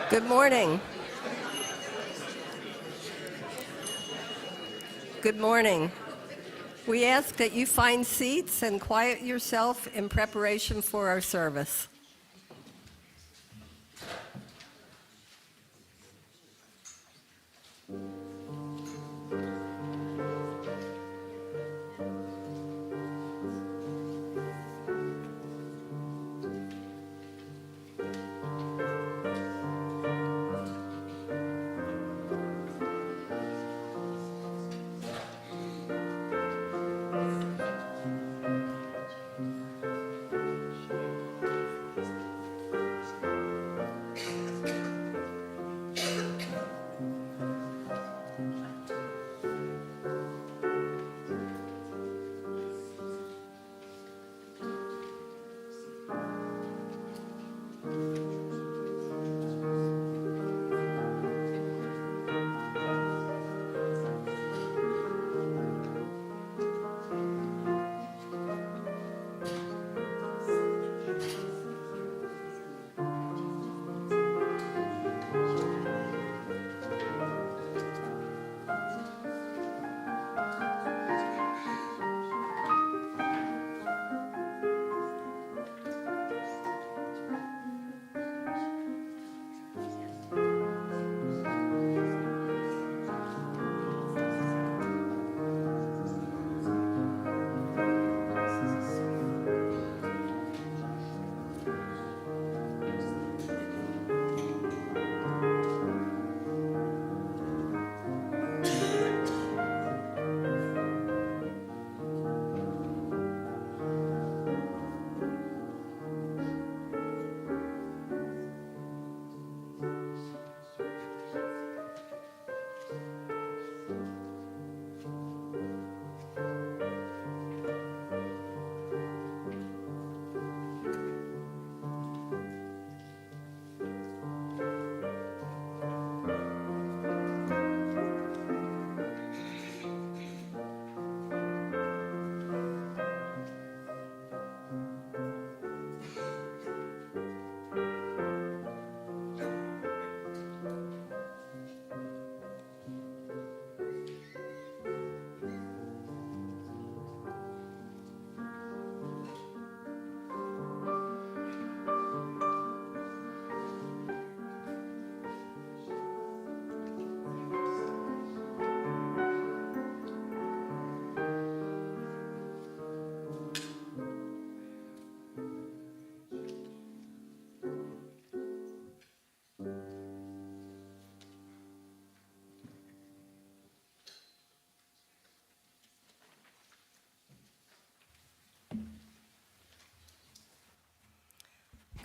Good morning. Good morning. We ask that you find seats and quiet yourself in preparation for our service.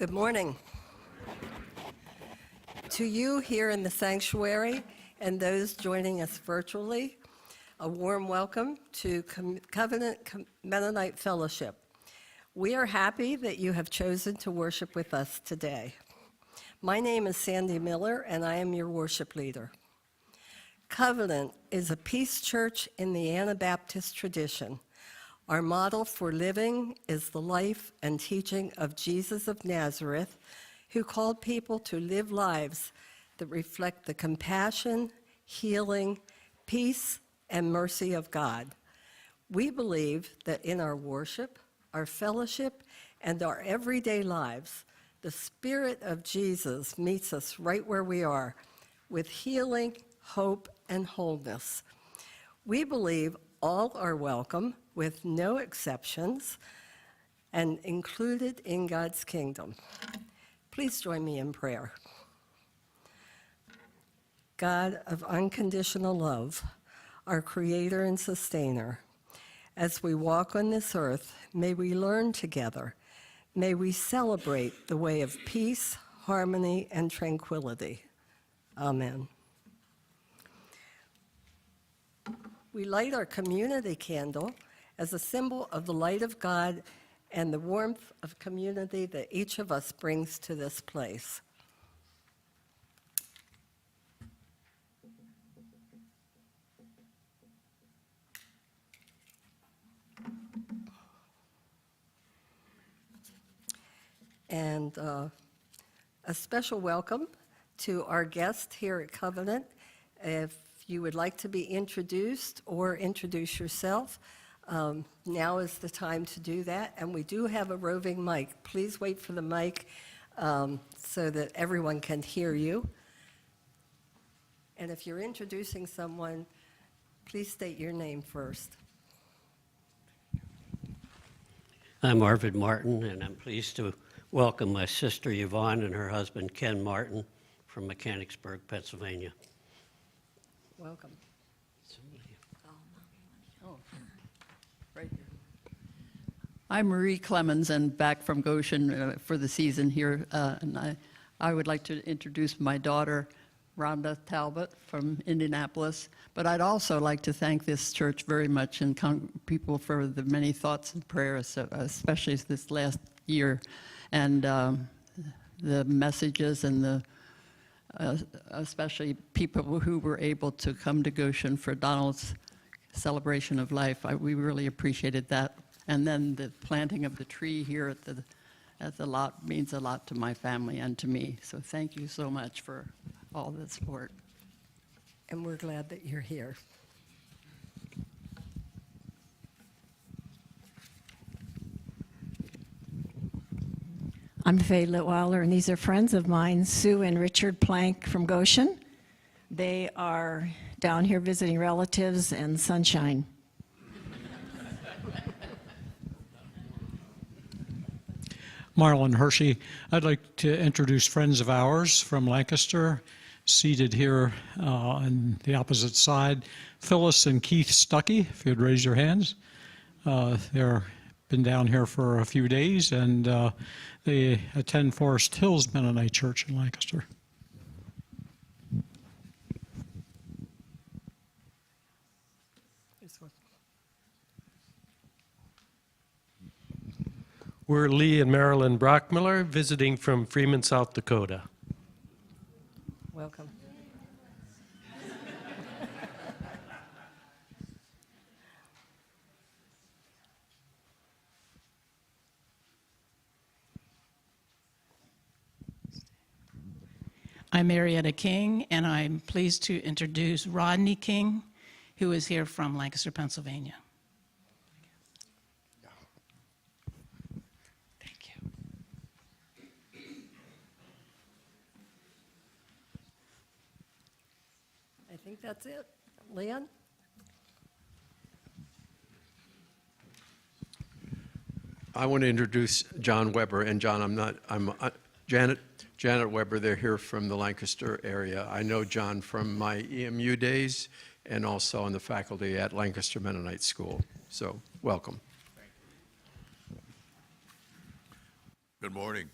Good morning. To you here in the sanctuary and those joining us virtually, a warm welcome to Covenant Mennonite Fellowship. We are happy that you have chosen to worship with us today. My name is Sandy Miller, and I am your worship leader. Covenant is a peace church in the Anabaptist tradition. Our model for living is the life and teaching of Jesus of Nazareth, who called people to live lives that reflect the compassion, healing, peace, and mercy of God. We believe that in our worship, our fellowship, and our everyday lives, the Spirit of Jesus meets us right where we are with healing, hope, and wholeness. We believe all are welcome with no exceptions and included in God's kingdom. Please join me in prayer. God of unconditional love, our creator and sustainer, as we walk on this earth, may we learn together. May we celebrate the way of peace, harmony, and tranquility. Amen. We light our community candle as a symbol of the light of God and the warmth of community that each of us brings to this place. And a special welcome to our guest here at Covenant. If you would like to be introduced or introduce yourself, now is the time to do that. And we do have a roving mic. Please wait for the mic so that everyone can hear you. And if you're introducing someone, please state your name first. I'm Arvid Martin, and I'm pleased to welcome my sister Yvonne and her husband Ken Martin from Mechanicsburg, Pennsylvania. Welcome. Oh, right here. I'm Marie Clemens and back from Goshen for the season here. And I would like to introduce my daughter, Rhonda Talbot from Indianapolis. But I'd also like to thank this church very much and people for the many thoughts and prayers, especially this last year, and the messages and the especially people who were able to come to Goshen for Donald's celebration of life. We really appreciated that. And then the planting of the tree here at the lot means a lot to my family and to me. So thank you so much for all the support. And we're glad that you're here. I'm Faye Litweiler, and these are friends of mine, Sue and Richard Plank from Goshen. They are down here visiting relatives and sunshine. Marlon Hershey. I'd like to introduce friends of ours from Lancaster, seated here on the opposite side. Phyllis and Keith Stuckey, if you'd raise your hands. They've been down here for a few days, and they attend Forest Hills Mennonite Church in Lancaster. We're Lee and Marilyn Brockmiller, visiting from Freeman, South Dakota. Welcome. I'm Marietta King, and I'm pleased to introduce Rodney King, who is here from Lancaster, Pennsylvania. Thank you. I think that's it. Leon? I want to introduce John Weber, and John, Janet Weber. They're here from the Lancaster area. I know John from my EMU days and also on the faculty at Lancaster Mennonite School. So, welcome. Good morning.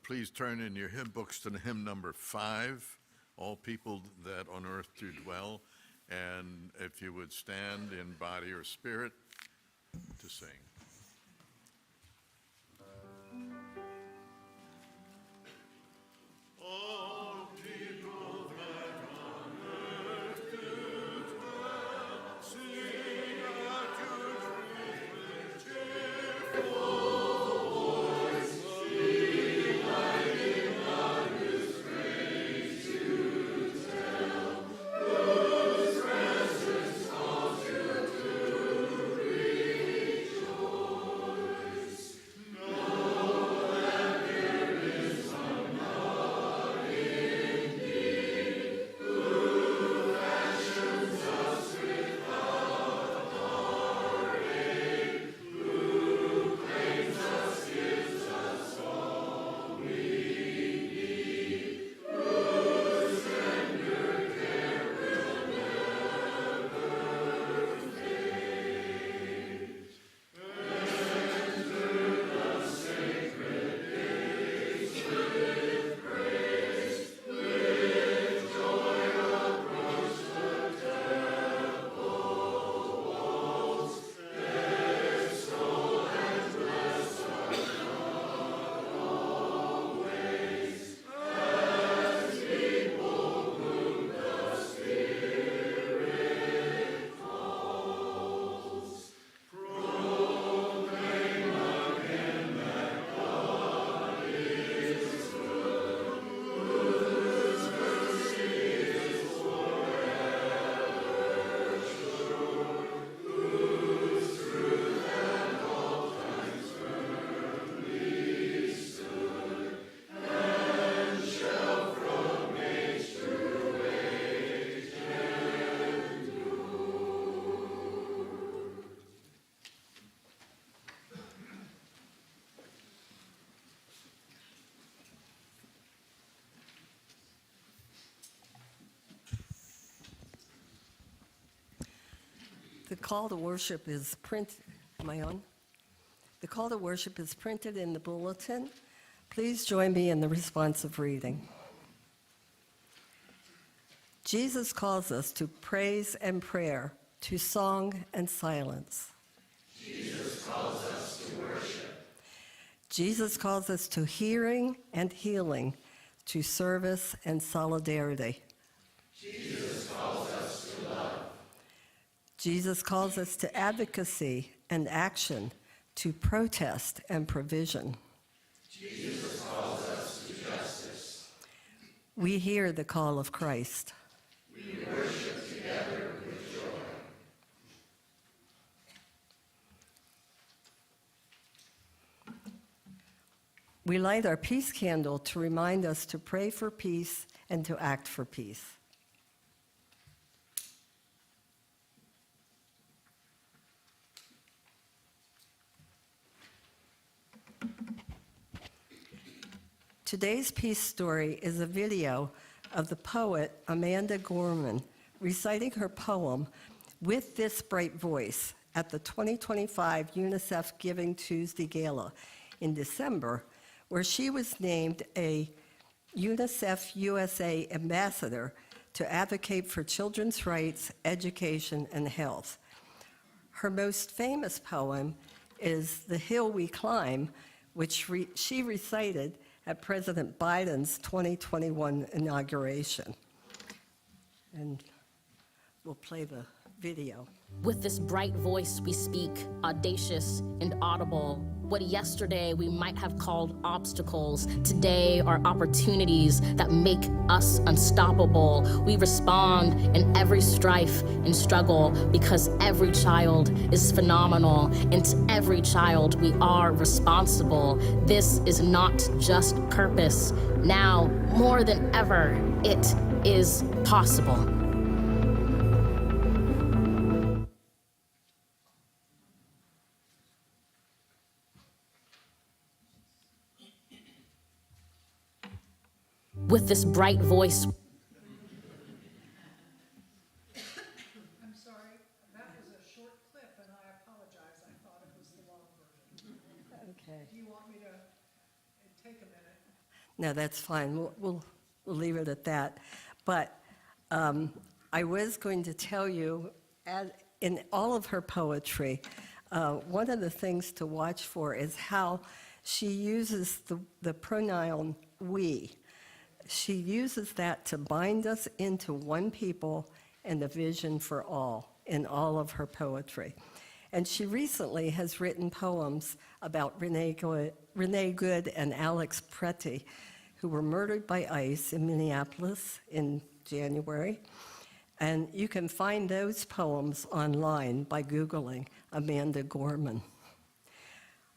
Please turn in your hymn books to hymn number 5, All People That on Earth Do Dwell, and if you would stand in body or spirit to sing. call to worship is printed. Am I on? The call to worship is printed in the bulletin. Please join me in the responsive reading. Jesus calls us to praise and prayer, to song and silence. Jesus calls us to worship. Jesus calls us to hearing and healing, to service and solidarity. Jesus calls us to love. Jesus calls us to advocacy and action, to protest and provision. Jesus calls us to justice. We hear the call of Christ. We worship together with joy. We light our peace candle to remind us to pray for peace and to act for peace. Today's peace story is a video of the poet Amanda Gorman reciting her poem "With This Bright Voice" at the 2025 UNICEF Giving Tuesday Gala in December, where she was named a UNICEF USA ambassador to advocate for children's rights, education, and health. Her most famous poem is "The Hill We Climb," which she recited at President Biden's 2021 inauguration. And we'll play the video. With this bright voice we speak, audacious and audible. What yesterday we might have called obstacles, today are opportunities that make us unstoppable. We respond in every strife and struggle because every child is phenomenal, and to every child we are responsible. This is not just purpose. Now, more than ever, it is possible. With this bright voice. I'm sorry, that was a short clip, and I apologize. I thought it was the long version. Okay. Do you want me to take a minute? No, that's fine. We'll leave it at that. But I was going to tell you, in all of her poetry, one of the things to watch for is how she uses the pronoun we. She uses that to bind us into one people and a vision for all in all of her poetry. And she recently has written poems about Renee Good and Alex Pretty, who were murdered by ICE in Minneapolis in January. And you can find those poems online by Googling Amanda Gorman.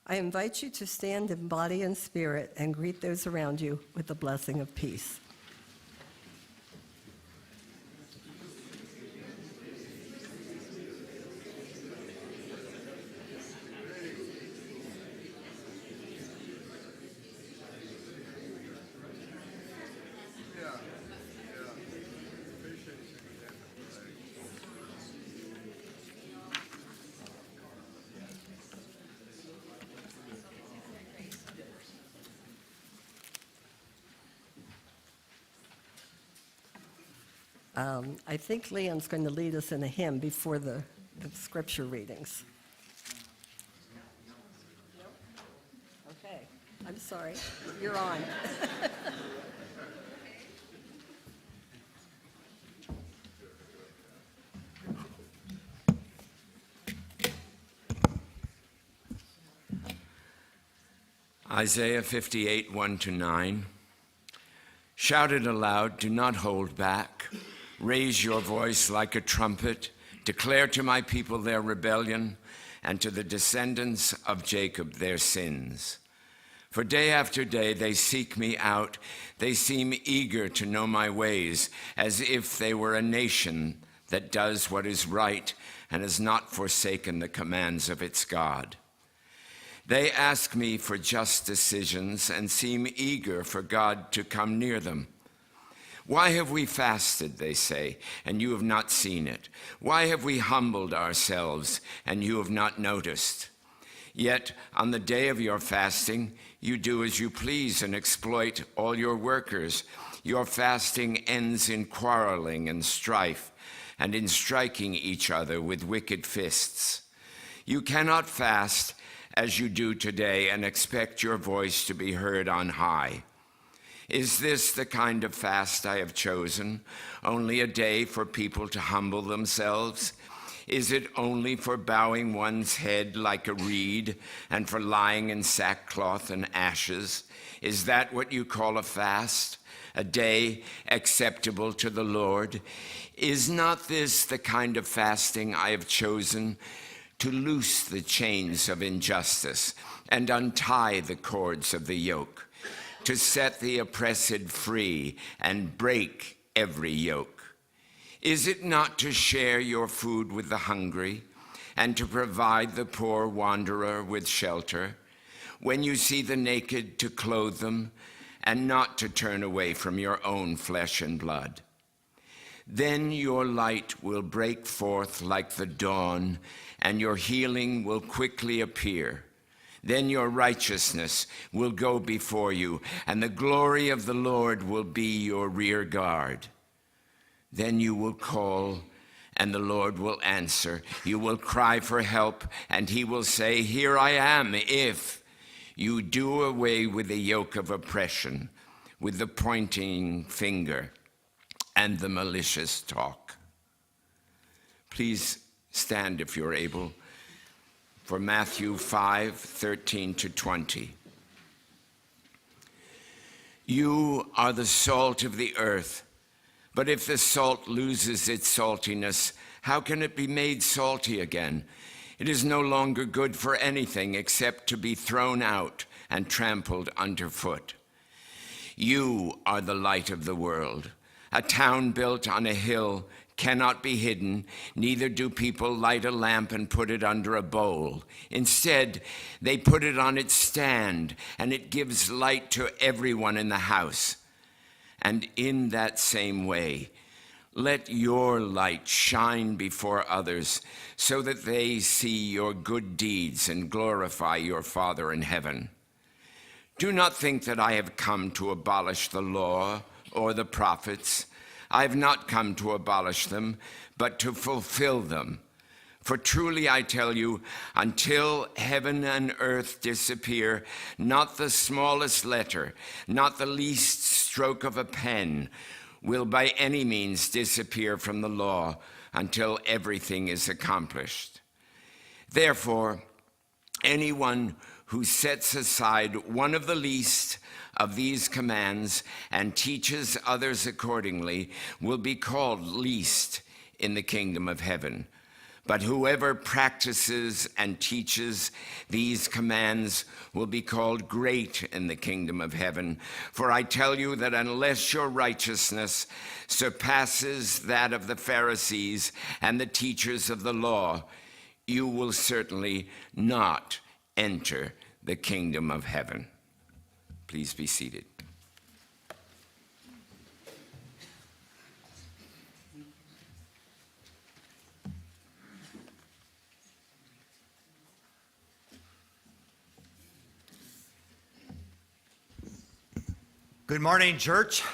I invite you to stand in body and spirit and greet those around you with the blessing of peace. I think Leon's going to lead us in a hymn before the scripture readings. Okay, I'm sorry. You're on. Isaiah 58, 1-9. Shout it aloud, do not hold back. Raise your voice like a trumpet. Declare to my people their rebellion, and to the descendants of Jacob their sins. For day after day they seek me out. They seem eager to know my ways, as if they were a nation that does what is right and has not forsaken the commands of its God. They ask me for just decisions and seem eager for God to come near them. Why have we fasted, they say, and you have not seen it? Why have we humbled ourselves, and you have not noticed? Yet on the day of your fasting, you do as you please and exploit all your workers. Your fasting ends in quarreling and strife, and in striking each other with wicked fists. You cannot fast as you do today and expect your voice to be heard on high. Is this the kind of fast I have chosen? Only a day for people to humble themselves? Is it only for bowing one's head like a reed and for lying in sackcloth and ashes? Is that what you call a fast? A day acceptable to the Lord? Is not this the kind of fasting I have chosen? To loose the chains of injustice and untie the cords of the yoke, to set the oppressed free and break every yoke? Is it not to share your food with the hungry and to provide the poor wanderer with shelter? When you see the naked, to clothe them and not to turn away from your own flesh and blood? Then your light will break forth like the dawn, and your healing will quickly appear. Then your righteousness will go before you, and the glory of the Lord will be your rear guard. Then you will call, and the Lord will answer. You will cry for help, and he will say, "Here I am," if you do away with the yoke of oppression, with the pointing finger and the malicious talk. Please stand if you're able for Matthew 5:13-20. You are the salt of the earth, but if the salt loses its saltiness, how can it be made salty again? It is no longer good for anything except to be thrown out and trampled underfoot. You are the light of the world. A town built on a hill cannot be hidden, neither do people light a lamp and put it under a bowl. Instead, they put it on its stand, and it gives light to everyone in the house. And in that same way, let your light shine before others, so that they see your good deeds and glorify your Father in heaven. Do not think that I have come to abolish the law or the prophets. I have not come to abolish them, but to fulfill them. For truly I tell you, until heaven and earth disappear, not the smallest letter, not the least stroke of a pen will by any means disappear from the law until everything is accomplished. Therefore, anyone who sets aside one of the least of these commands and teaches others accordingly will be called least in the kingdom of heaven. But whoever practices and teaches these commands will be called great in the kingdom of heaven. For I tell you that unless your righteousness surpasses that of the Pharisees and the teachers of the law, you will certainly not enter the kingdom of heaven. Please be seated. Good morning, church.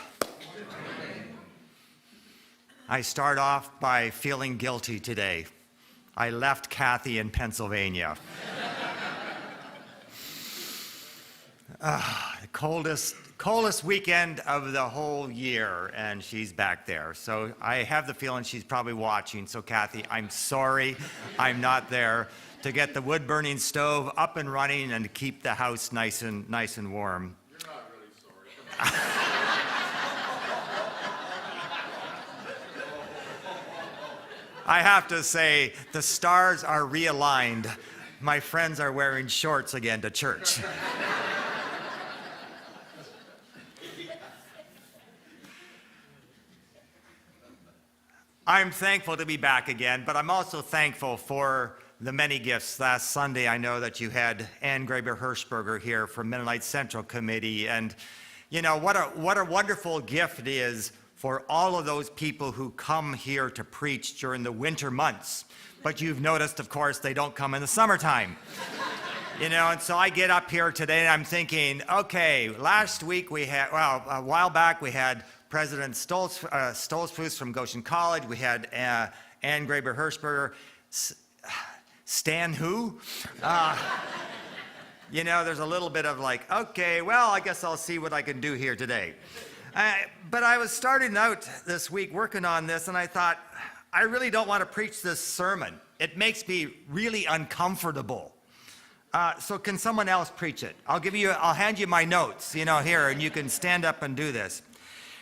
I start off by feeling guilty today. I left Kathy in Pennsylvania. The coldest weekend of the whole year, and she's back there. So I have the feeling she's probably watching. So Kathy, I'm sorry I'm not there to get the wood-burning stove up and running and to keep the house nice and warm. You're not really sorry. I have to say, the stars are realigned. My friends are wearing shorts again to church. I'm thankful to be back again, but I'm also thankful for the many gifts. Last Sunday, I know that you had Ann Graber-Hirschberger here from Mennonite Central Committee, and you know what a wonderful gift it is for all of those people who come here to preach during the winter months. But you've noticed, of course, they don't come in the summertime. And so I get up here today and I'm thinking, okay, last week we had, a while back we had President Stoltzfus from Goshen College. We had Ann Graber-Hirschberger. Stan who? There's a little bit of like, okay, well, I guess I'll see what I can do here today. But I was starting out this week working on this, and I thought, I really don't want to preach this sermon. It makes me really uncomfortable. So can someone else preach it? I'll hand you my notes, here, and you can stand up and do this.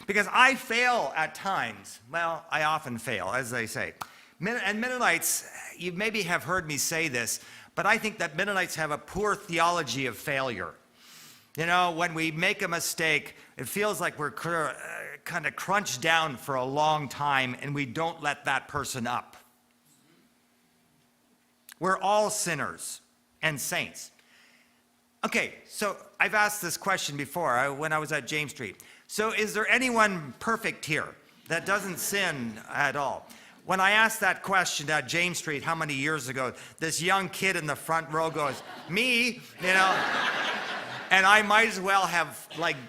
Because I fail at times. Well, I often fail, as they say. And Mennonites, you maybe have heard me say this, but I think that Mennonites have a poor theology of failure. When we make a mistake, it feels like we're kind of crunched down for a long time, and we don't let that person up. We're all sinners and saints. Okay, so I've asked this question before when I was at James Street. So is there anyone perfect here that doesn't sin at all? When I asked that question at James Street how many years ago, this young kid in the front row goes, me, and I might as well have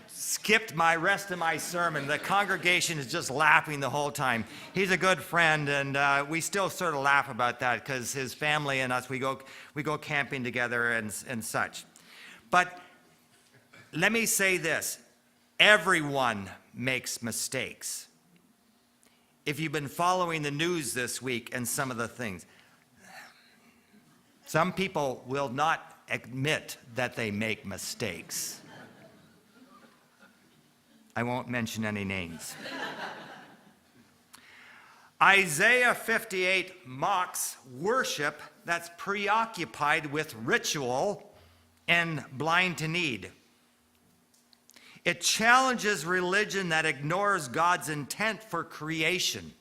skipped my rest of my sermon. The congregation is just laughing the whole time. He's a good friend, and we still sort of laugh about that because his family and us, we go camping together and such. But let me say this, everyone makes mistakes. If you've been following the news this week and some of the things, some people will not admit that they make mistakes. I won't mention any names. Isaiah 58 mocks worship that's preoccupied with ritual and blind to need. It challenges religion that ignores God's intent for creation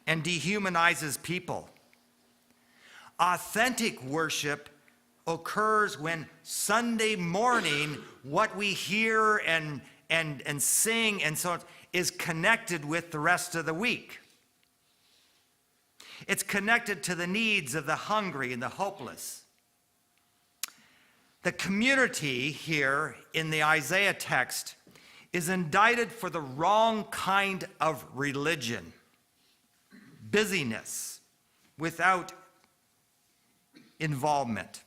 and dehumanizes people. Authentic worship occurs when Sunday morning, what we hear and sing and so on is connected with the rest of the week. It's connected to the needs of the hungry and the hopeless. The community here in the Isaiah text is indicted for the wrong kind of religion, busyness without involvement.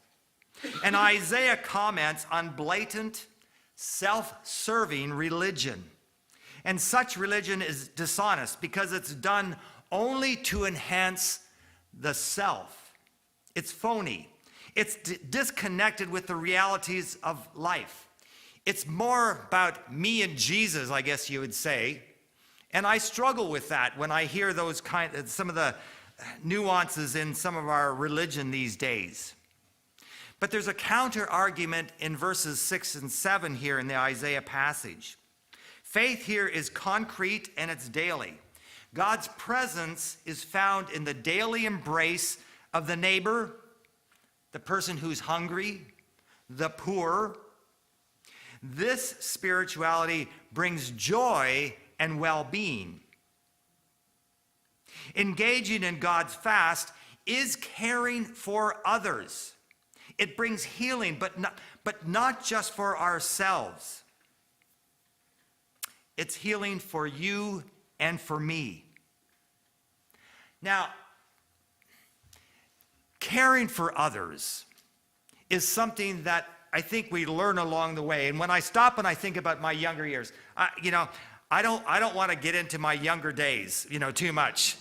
And Isaiah comments on blatant, self-serving religion. And such religion is dishonest because it's done only to enhance the self. It's phony. It's disconnected with the realities of life. It's more about me and Jesus, I guess you would say. And I struggle with that when I hear some of the nuances in some of our religion these days. But there's a counter argument in verses 6 and 7 here in the Isaiah passage. Faith here is concrete and it's daily. God's presence is found in the daily embrace of the neighbor, the person who's hungry, the poor. This spirituality brings joy and well-being. Engaging in God's fast is caring for others. It brings healing, but not just for ourselves. It's healing for you and for me. Now, caring for others is something that I think we learn along the way. And when I stop and I think about my younger years, I don't want to get into my younger days, too much.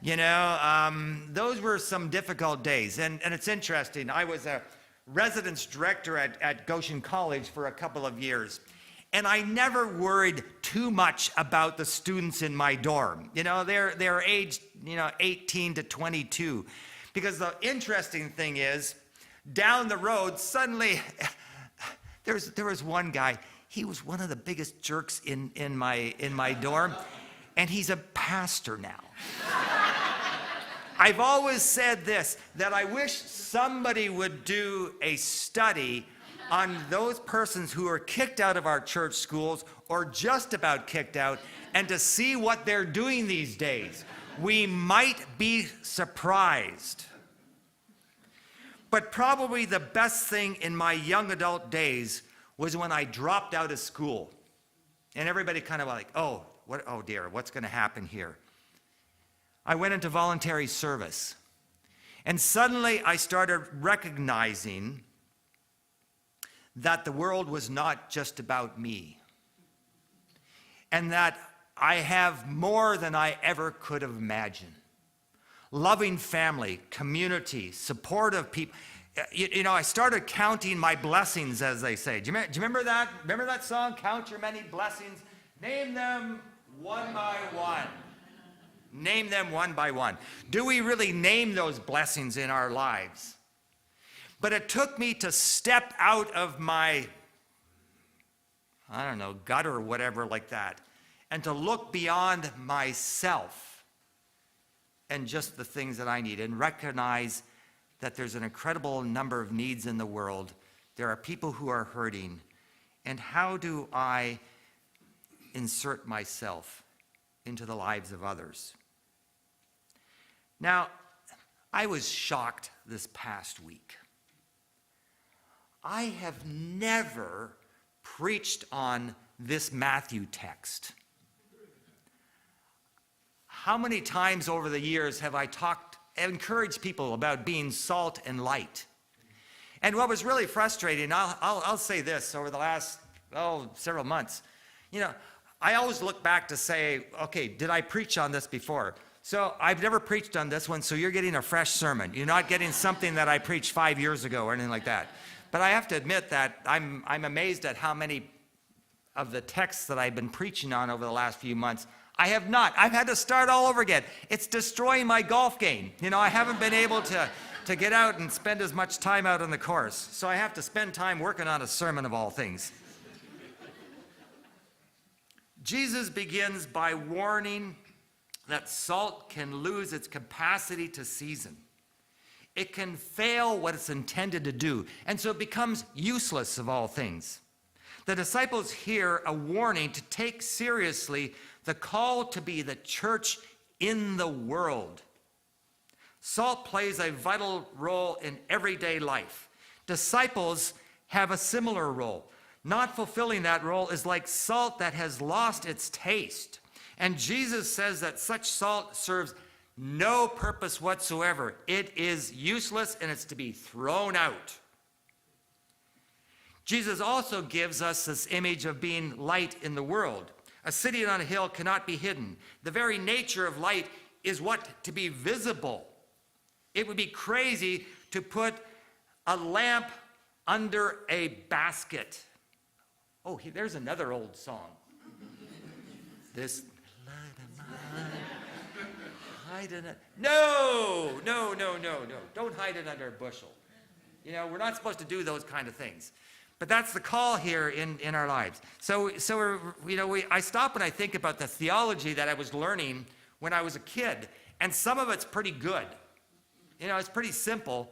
Those were some difficult days. And it's interesting. I was a residence director at Goshen College for a couple of years. And I never worried too much about the students in my dorm. They're aged, 18 to 22. Because the interesting thing is, down the road, suddenly, there was one guy, he was one of the biggest jerks in my dorm, and he's a pastor now. I've always said this, that I wish somebody would do a study on those persons who are kicked out of our church schools or just about kicked out and to see what they're doing these days. We might be surprised. But probably the best thing in my young adult days was when I dropped out of school. And everybody kind of like, oh dear, what's going to happen here? I went into voluntary service. And suddenly I started recognizing that the world was not just about me. And that I have more than I ever could have imagined. Loving family, community, supportive people. You know, I started counting my blessings, as they say. Do you remember that? Remember that song, Count Your Many Blessings? Name them one by one. Name them one by one. Do we really name those blessings in our lives? But it took me to step out of my, gut or whatever like that, and to look beyond myself and just the things that I need and recognize that there's an incredible number of needs in the world. There are people who are hurting. And how do I insert myself into the lives of others? Now, I was shocked this past week. I have never preached on this Matthew text. How many times over the years have I encouraged people about being salt and light? And what was really frustrating, I'll say this, over the last, several months, I always look back to say, okay, did I preach on this before? So I've never preached on this one, so you're getting a fresh sermon. You're not getting something that I preached 5 years ago or anything like that. But I have to admit that I'm amazed at how many of the texts that I've been preaching on over the last few months I have not. I've had to start all over again. It's destroying my golf game. I haven't been able to get out and spend as much time out on the course. So I have to spend time working on a sermon of all things. Jesus begins by warning that salt can lose its capacity to season. It can fail what it's intended to do, and so it becomes useless of all things. The disciples hear a warning to take seriously the call to be the church in the world. Salt plays a vital role in everyday life. Disciples have a similar role. Not fulfilling that role is like salt that has lost its taste. And Jesus says that such salt serves no purpose whatsoever. It is useless and it's to be thrown out. Jesus also gives us this image of being light in the world. A city on a hill cannot be hidden. The very nature of light is to be visible. It would be crazy to put a lamp under a basket. Oh, there's another old song. This light of mine, hide in it. No. Don't hide it under a bushel. We're not supposed to do those kind of things. But that's the call here in our lives. So I stop and I think about the theology that I was learning when I was a kid, and some of it's pretty good. It's pretty simple,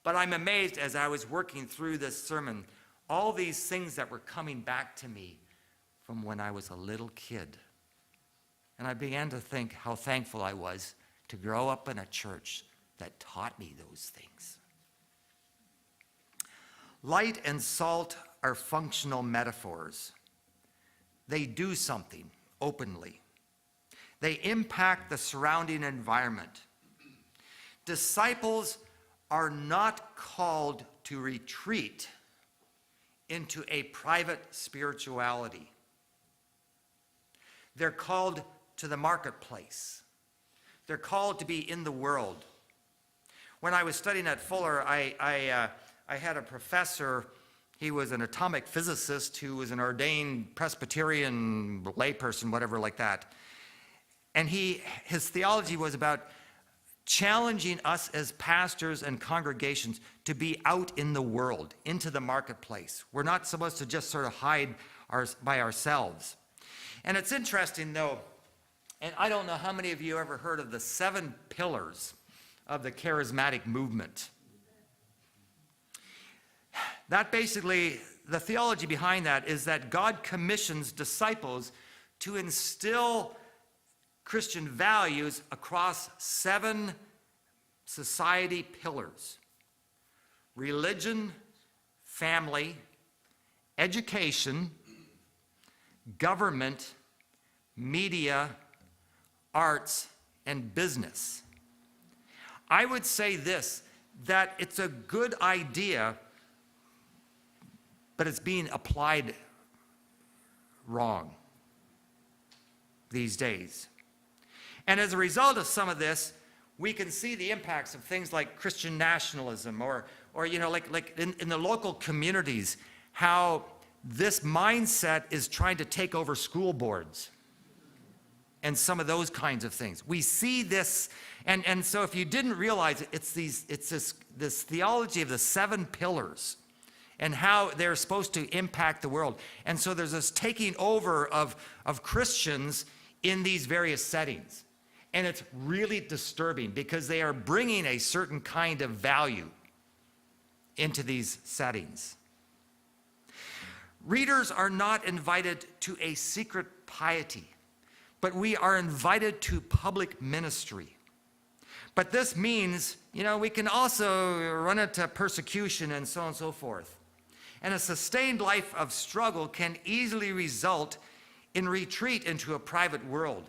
but I'm amazed as I was working through this sermon, all these things that were coming back to me from when I was a little kid. And I began to think how thankful I was to grow up in a church that taught me those things. Light and salt are functional metaphors. They do something openly. They impact the surrounding environment. Disciples are not called to retreat into a private spirituality. They're called to the marketplace. They're called to be in the world. When I was studying at Fuller, I had a professor. He was an atomic physicist who was an ordained Presbyterian layperson, whatever like that. And his theology was about challenging us as pastors and congregations to be out in the world, into the marketplace. We're not supposed to just sort of hide by ourselves. And it's interesting, though, and I don't know how many of you ever heard of the 7 pillars of the charismatic movement. That basically, the theology behind that is that God commissions disciples to instill Christian values across 7 society pillars: religion, family, education, government, media, arts, and business. I would say this, that it's a good idea, but it's being applied wrong these days. And as a result of some of this, we can see the impacts of things like Christian nationalism or you know, like in the local communities, how this mindset is trying to take over school boards and some of those kinds of things. We see this, and so if you didn't realize it, it's this theology of the 7 pillars and how they're supposed to impact the world. And so there's this taking over of Christians in these various settings. And it's really disturbing because they are bringing a certain kind of value into these settings. Readers are not invited to a secret piety, but we are invited to public ministry. But this means, you know, we can also run into persecution and so on and so forth. And a sustained life of struggle can easily result in retreat into a private world.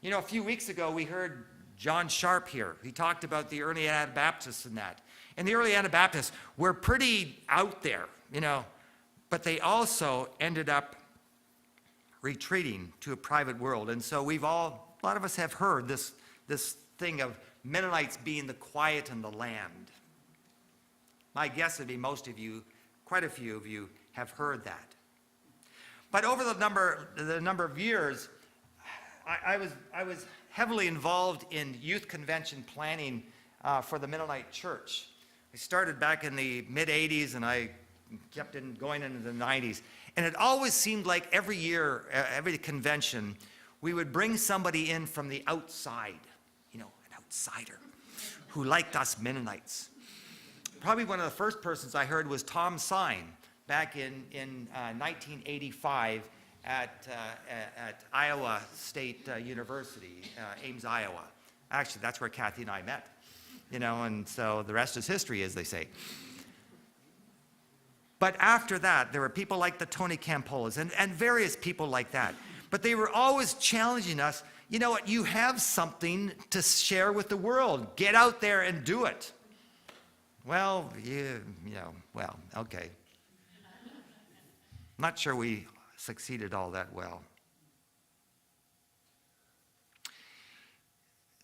You know, a few weeks ago, we heard John Sharp here. He talked about the early Anabaptists and that. And the early Anabaptists were pretty out there, you know, but they also ended up retreating to a private world. And so a lot of us have heard this thing of Mennonites being the quiet and the land. My guess would be most of you, quite a few of you, have heard that. But over the number of years, I was heavily involved in youth convention planning for the Mennonite Church. I started back in the mid-'80s, and I kept going into the '90s. And it always seemed like every year, every convention, we would bring somebody in from the outside, you know, an outsider who liked us Mennonites. Probably one of the first persons I heard was Tom Sine back in 1985 at Iowa State University, Ames, Iowa. Actually, that's where Kathy and I met, you know, and so the rest is history, as they say. But after that, there were people like the Tony Campolas and various people like that. But they were always challenging us, you know what, you have something to share with the world. Get out there and do it. Well, okay. Not sure we succeeded all that well.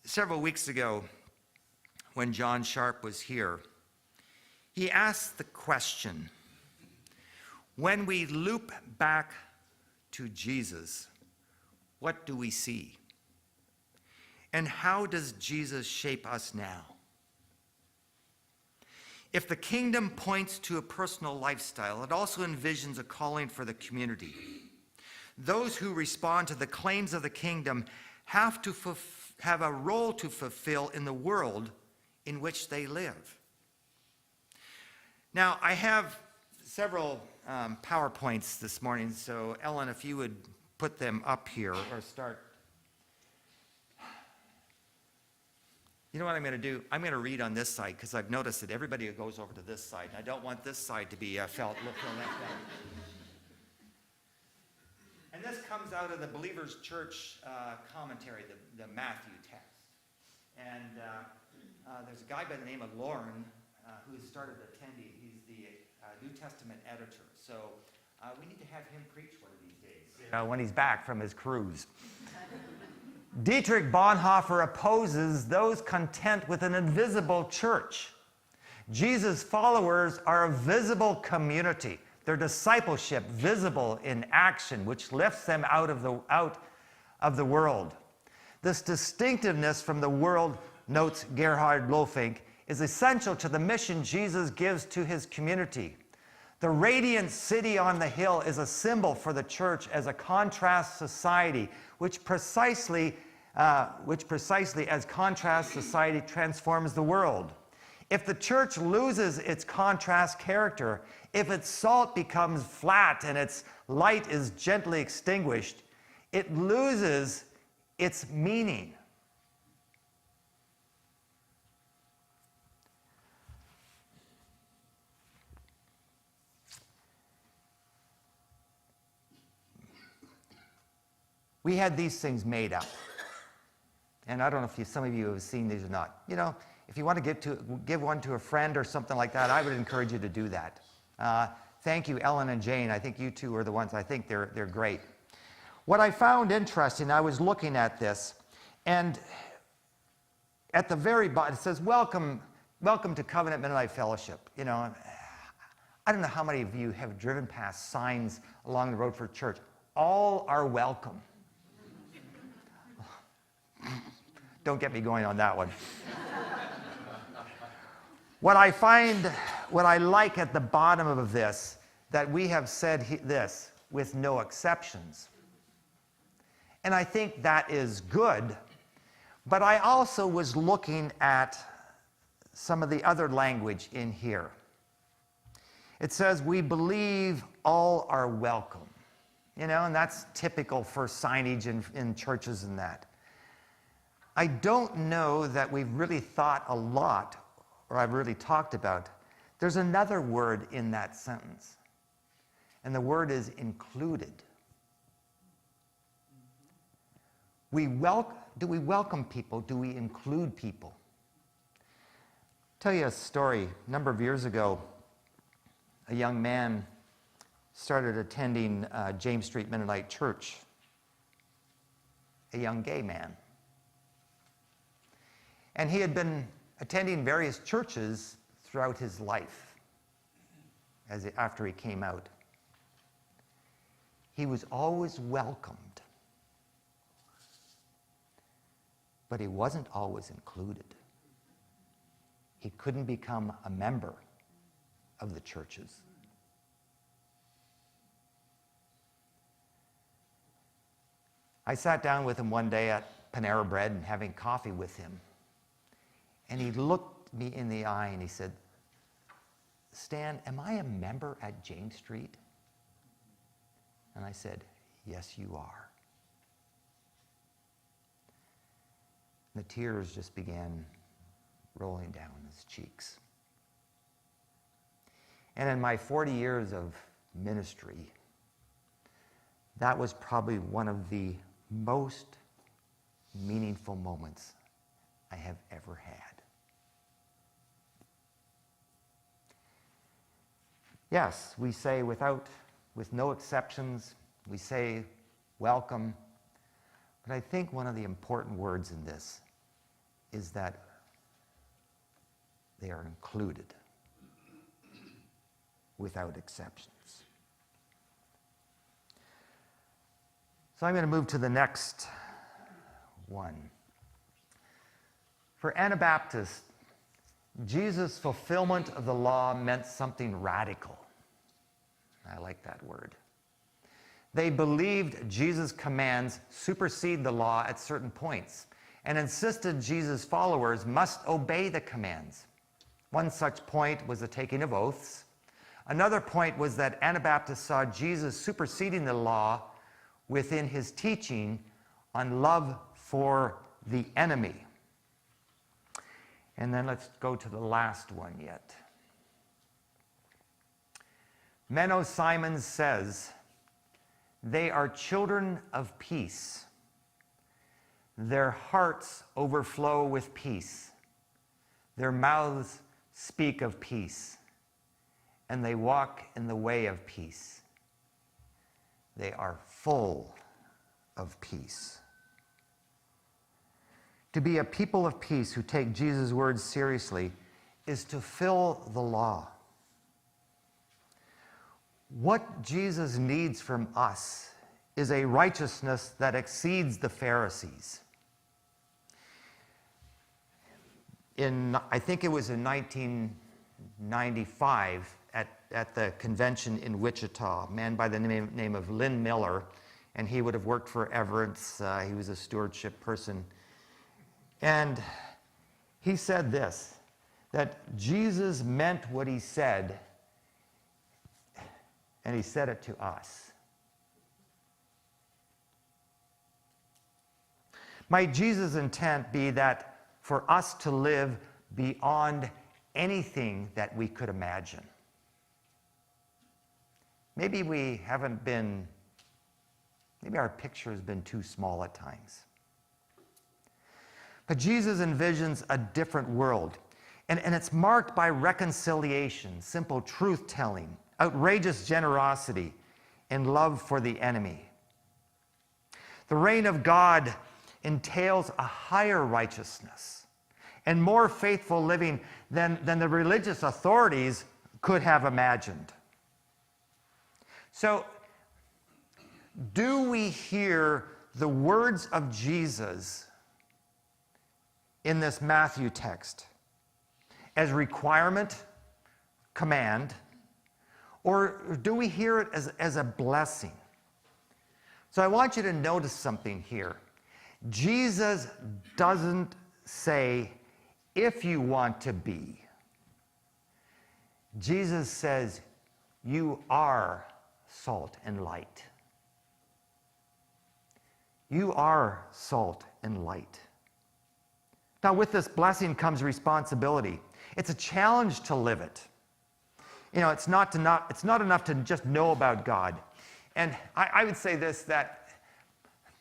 Several weeks ago, when John Sharp was here, he asked the question, when we loop back to Jesus, what do we see? And how does Jesus shape us now? If the kingdom points to a personal lifestyle, it also envisions a calling for the community. Those who respond to the claims of the kingdom have to have a role to fulfill in the world in which they live. Now, I have several PowerPoints this morning, so Ellen, if you would put them up here or start. You know what I'm going to do? I'm going to read on this side because I've noticed that everybody goes over to this side. And I don't want this side to be feel left out. And this comes out of the Believer's Church commentary, the Matthew text. And there's a guy by the name of Lauren who started attending. He's the New Testament editor. So we need to have him preach one of these days. When he's back from his cruise. Dietrich Bonhoeffer opposes those content with an invisible church. Jesus' followers are a visible community. Their discipleship visible in action, which lifts them out of the world. This distinctiveness from the world, notes Gerhard Lofink, is essential to the mission Jesus gives to his community. The radiant city on the hill is a symbol for the church as a contrast society, which precisely as contrast society transforms the world. If the church loses its contrast character, if its salt becomes flat and its light is gently extinguished, it loses its meaning. We had these things made up. And I don't know if some of you have seen these or not. You know, if you want to give one to a friend or something like that, I would encourage you to do that. Thank you, Ellen and Jane. I think you two are the ones. I think they're great. What I found interesting, I was looking at this, and at the very bottom it says, "Welcome to Covenant Mennonite Fellowship." You know, I don't know how many of you have driven past signs along the road for church. All are welcome. Don't get me going on that one. What I like at the bottom of this, that we have said this, with no exceptions. And I think that is good, but I also was looking at some of the other language in here. It says, "We believe all are welcome." You know, and that's typical for signage in churches and that. I don't know that we've really thought a lot, or I've really talked about. There's another word in that sentence, and the word is included. Do we welcome people? Do we include people? I'll tell you a story. A number of years ago, a young man started attending James Street Mennonite Church, a young gay man. And he had been attending various churches throughout his life after he came out. He was always welcomed, but he wasn't always included. He couldn't become a member of the churches. I sat down with him one day at Panera Bread and having coffee with him. And he looked me in the eye and he said, "Stan, am I a member at James Street?" And I said, "Yes, you are." The tears just began rolling down his cheeks. And in my 40 years of ministry, that was probably one of the most meaningful moments I have ever had. Yes, we say with no exceptions, we say welcome, but I think one of the important words in this is that they are included without exceptions. So I'm going to move to the next one. For Anabaptists, Jesus' fulfillment of the law meant something radical. I like that word. They believed Jesus' commands supersede the law at certain points and insisted Jesus' followers must obey the commands. One such point was the taking of oaths. Another point was that Anabaptists saw Jesus superseding the law within his teaching on love for the enemy. And then let's go to the last one yet. Menno Simons says, "They are children of peace. Their hearts overflow with peace. Their mouths speak of peace, and they walk in the way of peace. They are full of peace." To be a people of peace who take Jesus' words seriously is to fill the law. What Jesus needs from us is a righteousness that exceeds the Pharisees. I think it was in 1995 at the convention in Wichita, a man by the name of Lynn Miller, and he would have worked for Everett's. He was a stewardship person. And he said this, that Jesus meant what he said, and he said it to us. Might Jesus' intent be that for us to live beyond anything that we could imagine? Maybe we haven't been, maybe our picture has been too small at times. But Jesus envisions a different world, and it's marked by reconciliation, simple truth-telling, outrageous generosity, and love for the enemy. The reign of God entails a higher righteousness and more faithful living than the religious authorities could have imagined. So, do we hear the words of Jesus in this Matthew text as requirement, command, or do we hear it as a blessing? So I want you to notice something here. Jesus doesn't say, if you want to be. Jesus says, you are salt and light. You are salt and light. Now, with this blessing comes responsibility. It's a challenge to live it. You know, it's not enough to just know about God. And I would say this, that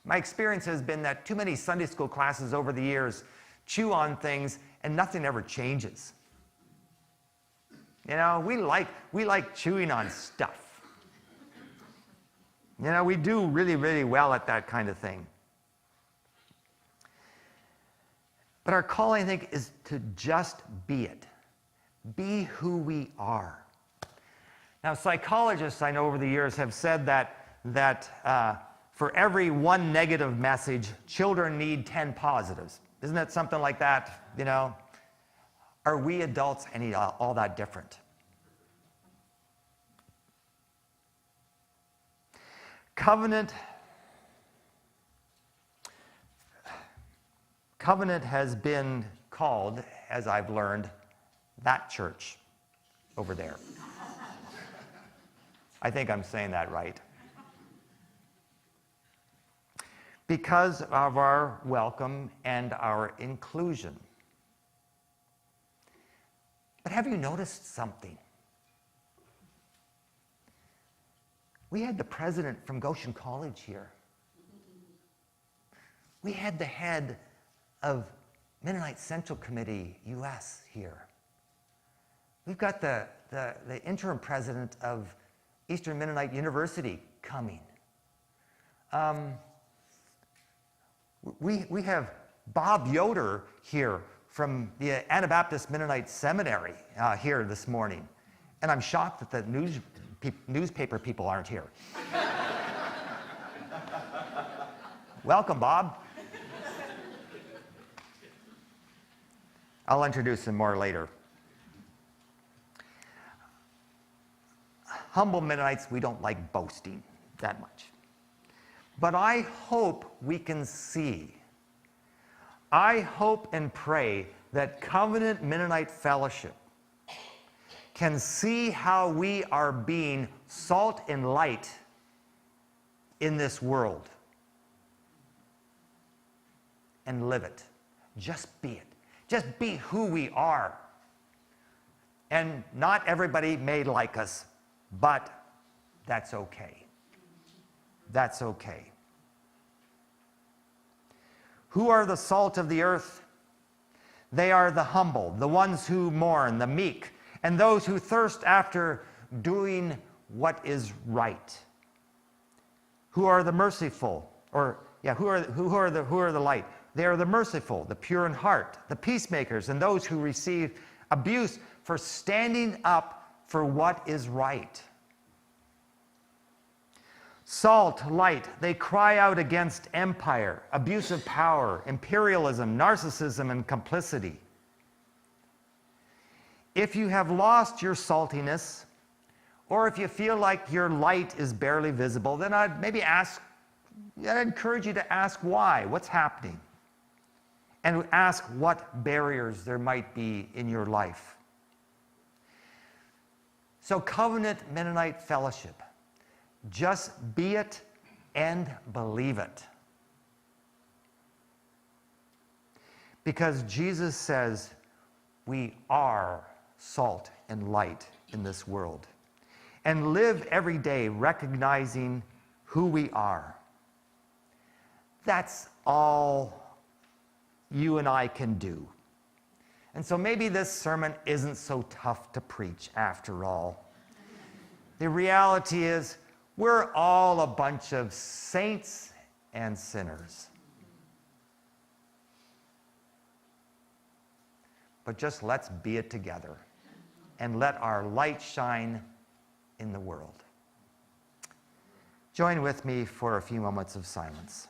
my experience has been that too many Sunday school classes over the years chew on things and nothing ever changes. You know, we like chewing on stuff. You know, we do really, really well at that kind of thing. But our calling, I think, is to just be it. Be who we are. Now, psychologists I know over the years have said that for every one negative message, children need 10 positives. Isn't that something like that, you know? Are we adults any all that different? Covenant has been called, as I've learned, that church over there. I think I'm saying that right. Because of our welcome and our inclusion. But have you noticed something? We had the president from Goshen College here. We had the head of Mennonite Central Committee US here. We've got the interim president of Eastern Mennonite University coming. We have Bob Yoder here from the Anabaptist Mennonite Seminary here this morning. And I'm shocked that the newspaper people aren't here. Welcome, Bob. I'll introduce him more later. Humble Mennonites, we don't like boasting that much. But I hope we can see. I hope and pray that Covenant Mennonite Fellowship can see how we are being salt and light in this world and live it. Just be it. Just be who we are. And not everybody may like us, but that's okay. That's okay. Who are the salt of the earth? They are the humble, the ones who mourn, the meek, and those who thirst after doing what is right. Who are the merciful? Who are the light? They are the merciful, the pure in heart, the peacemakers, and those who receive abuse for standing up for what is right. Salt, light, they cry out against empire, abuse of power, imperialism, narcissism, and complicity. If you have lost your saltiness, or if you feel like your light is barely visible, then I'd encourage you to ask why, what's happening? and ask what barriers there might be in your life. So, Covenant Mennonite Fellowship, just be it and believe it. Because Jesus says we are salt and light in this world. And live every day recognizing who we are. That's all you and I can do. And so maybe this sermon isn't so tough to preach after all. The reality is we're all a bunch of saints and sinners. But just let's be it together and let our light shine in the world. Join with me for a few moments of silence.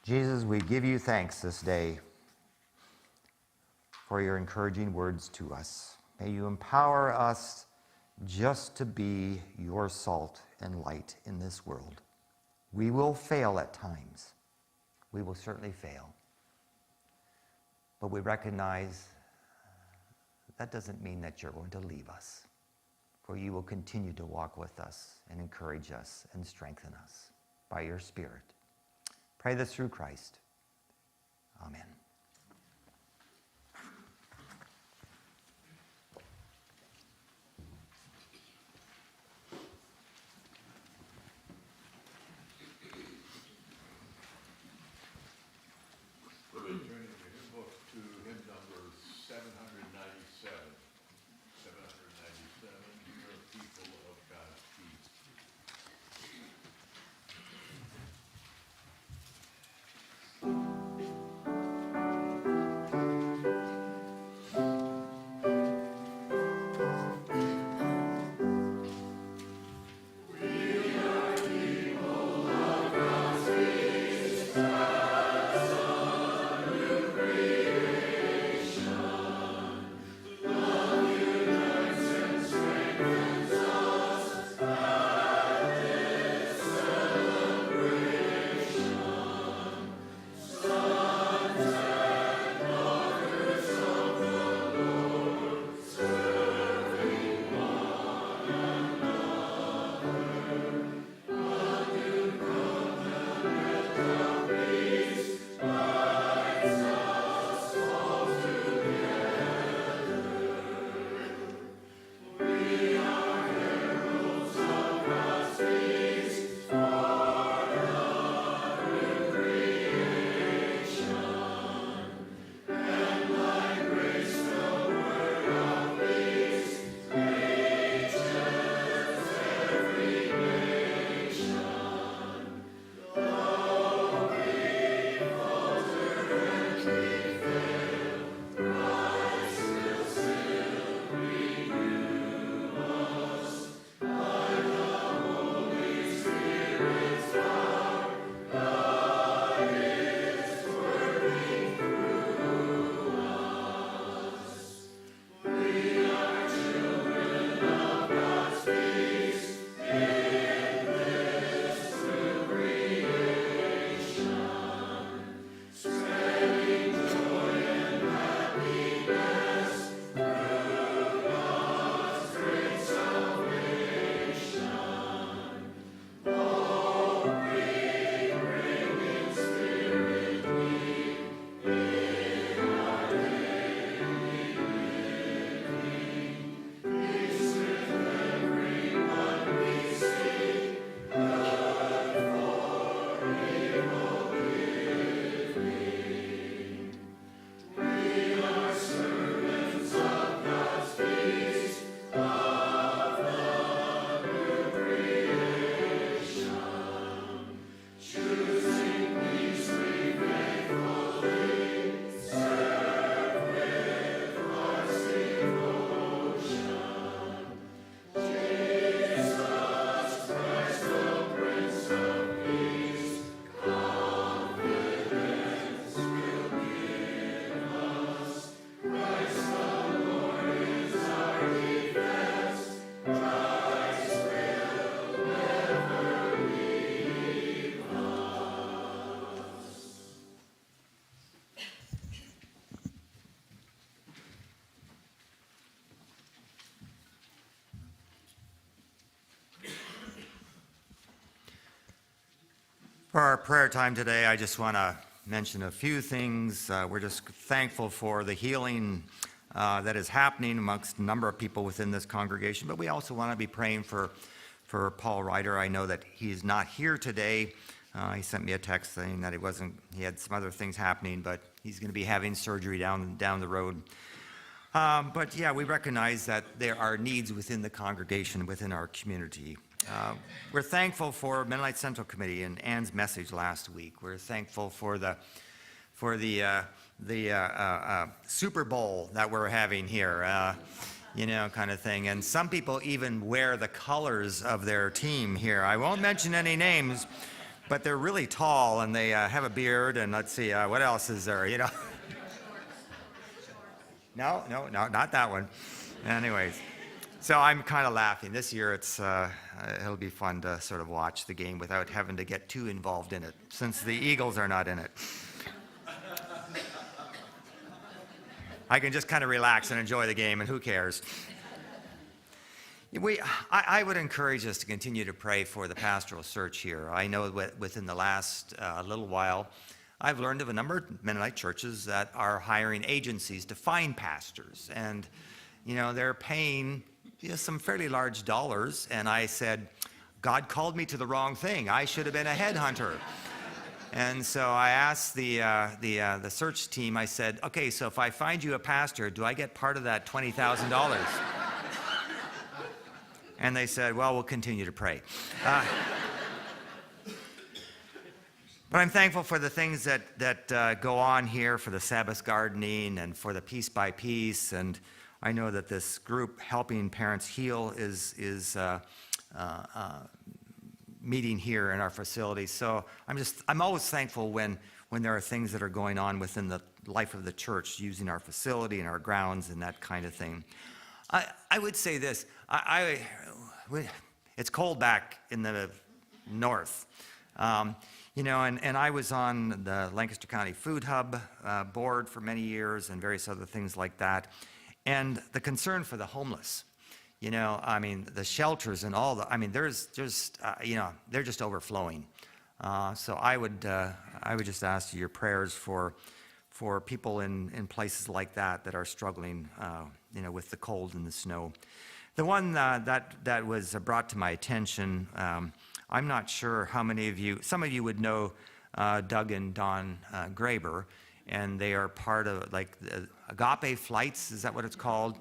Jesus, we give you thanks this day for your encouraging words to us. May you empower us just to be your salt and light in this world. We will fail at times. We will certainly fail. But we recognize that doesn't mean that you're going to leave us, for you will continue to walk with us and encourage us and strengthen us by your Spirit. Pray this through Christ. Amen. We'll be turning your hymn book to hymn number 797. 797, You're a People of God's Peace. For our prayer time today, I just want to mention a few things. We're just thankful for the healing that is happening amongst a number of people within this congregation, but we also want to be praying for Paul Ryder. I know that he's not here today. He sent me a text saying that he had some other things happening, but he's going to be having surgery down the road. But yeah, we recognize that there are needs within the congregation, within our community. We're thankful for Mennonite Central Committee and Ann's message last week. We're thankful for the Super Bowl that we're having here, kind of thing. And some people even wear the colors of their team here. I won't mention any names, but they're really tall and they have a beard. And let's see, what else is there? No, not that one. Anyways. So I'm kind of laughing. This year it'll be fun to sort of watch the game without having to get too involved in it, since the Eagles are not in it. I can just kind of relax and enjoy the game, and who cares? I would encourage us to continue to pray for the pastoral search here. I know within the last little while, I've learned of a number of Mennonite churches that are hiring agencies to find pastors, and they're paying some fairly large dollars, and I said, God called me to the wrong thing. I should have been a headhunter. And so I asked the search team, I said, okay, so if I find you a pastor, do I get part of that $20,000? And they said, well, we'll continue to pray. But I'm thankful for the things that go on here, for the Sabbath gardening and for the piece by piece. And I know that this group, Helping Parents Heal, is meeting here in our facility. So I'm always thankful when there are things that are going on within the life of the church, using our facility and our grounds and that kind of thing. I would say this, it's cold back in the north. And I was on the Lancaster County Food Hub board for many years and various other things like that. And the concern for the homeless, the shelters and all there's just, they're just overflowing. So I would just ask your prayers for people in places like that are struggling, with the cold and the snow. The one that was brought to my attention, I'm not sure how many of you, some of you would know Doug and Don Graber, and they are part of Agape Flights, is that what it's called?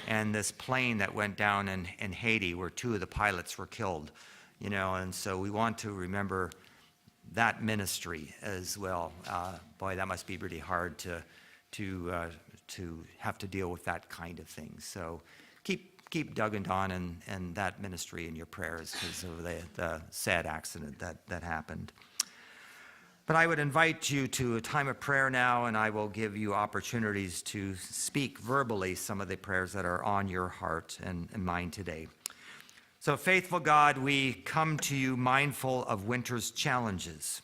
And this plane that went down in Haiti where 2 of the pilots were killed, and so we want to remember that ministry as well. Boy, that must be really hard to have to deal with that kind of thing. So keep Doug and Don and that ministry in your prayers because of the sad accident that happened. But I would invite you to a time of prayer now, and I will give you opportunities to speak verbally some of the prayers that are on your heart and mind today. So, faithful God, we come to you mindful of winter's challenges.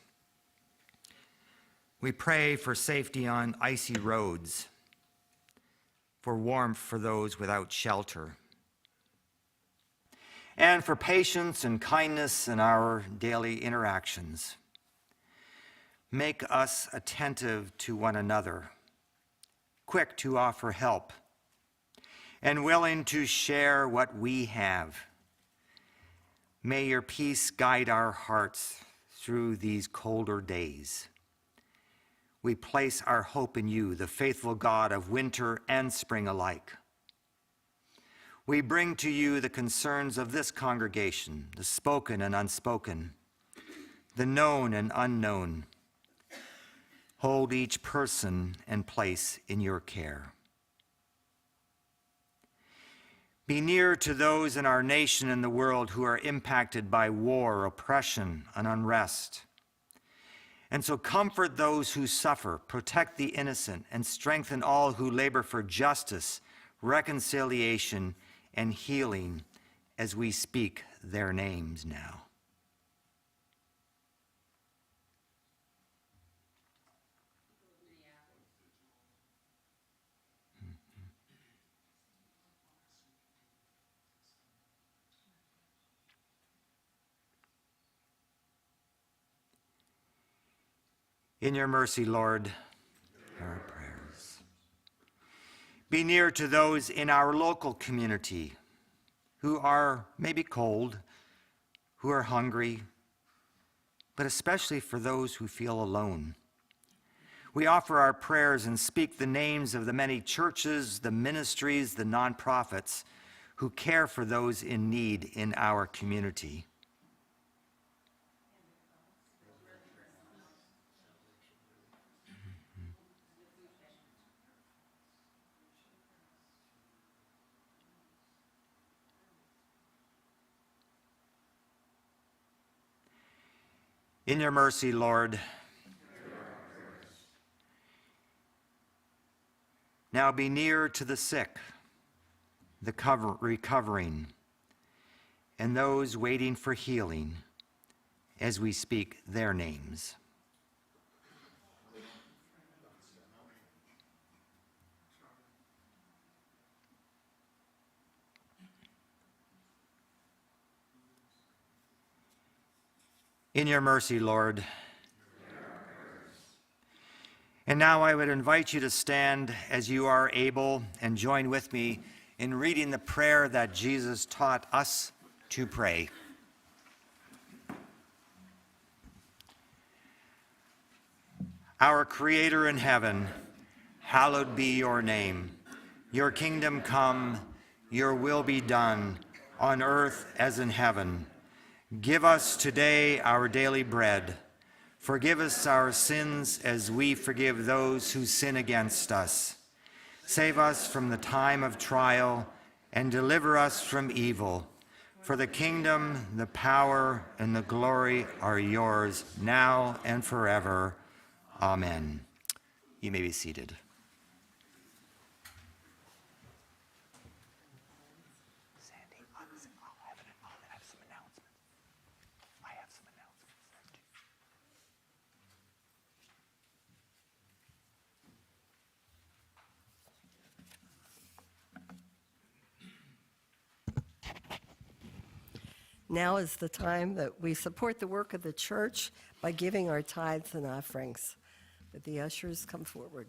We pray for safety on icy roads, for warmth for those without shelter, and for patience and kindness in our daily interactions. Make us attentive to one another, quick to offer help, and willing to share what we have. May your peace guide our hearts through these colder days. We place our hope in you, the faithful God of winter and spring alike. We bring to you the concerns of this congregation, the spoken and unspoken, the known and unknown. Hold each person and place in your care. Be near to those in our nation and the world who are impacted by war, oppression, and unrest. And so comfort those who suffer, protect the innocent, and strengthen all who labor for justice, reconciliation, and healing as we speak their names now. In your mercy, Lord, hear our prayers. Be near to those in our local community who are maybe cold, who are hungry, but especially for those who feel alone. We offer our prayers and speak the names of the many churches, the ministries, the nonprofits who care for those in need in our community. In your mercy, Lord, now be near to the sick, the recovering, and those waiting for healing as we speak their names. In your mercy, Lord. And now I would invite you to stand as you are able and join with me in reading the prayer that Jesus taught us to pray. Our Creator in heaven, hallowed be your name. Your kingdom come, your will be done, on earth as in heaven. Give us today our daily bread. Forgive us our sins as we forgive those who sin against us. Save us from the time of trial and deliver us from evil. For the kingdom, the power, and the glory are yours now and forever. Amen. You may be seated. Now is the time that we support the work of the church by giving our tithes and offerings. Would the ushers come forward?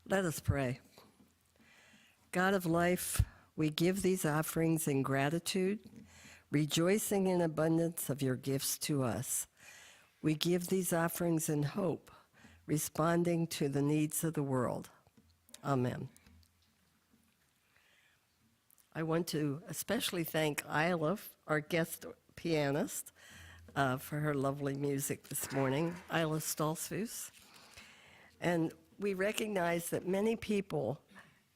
Let us pray. God of life, we give these offerings in gratitude, rejoicing in abundance of your gifts to us. We give these offerings in hope, responding to the needs of the world. Amen. I want to especially thank Isla, our guest pianist, for her lovely music this morning, Isla Stolzfus. And we recognize that many people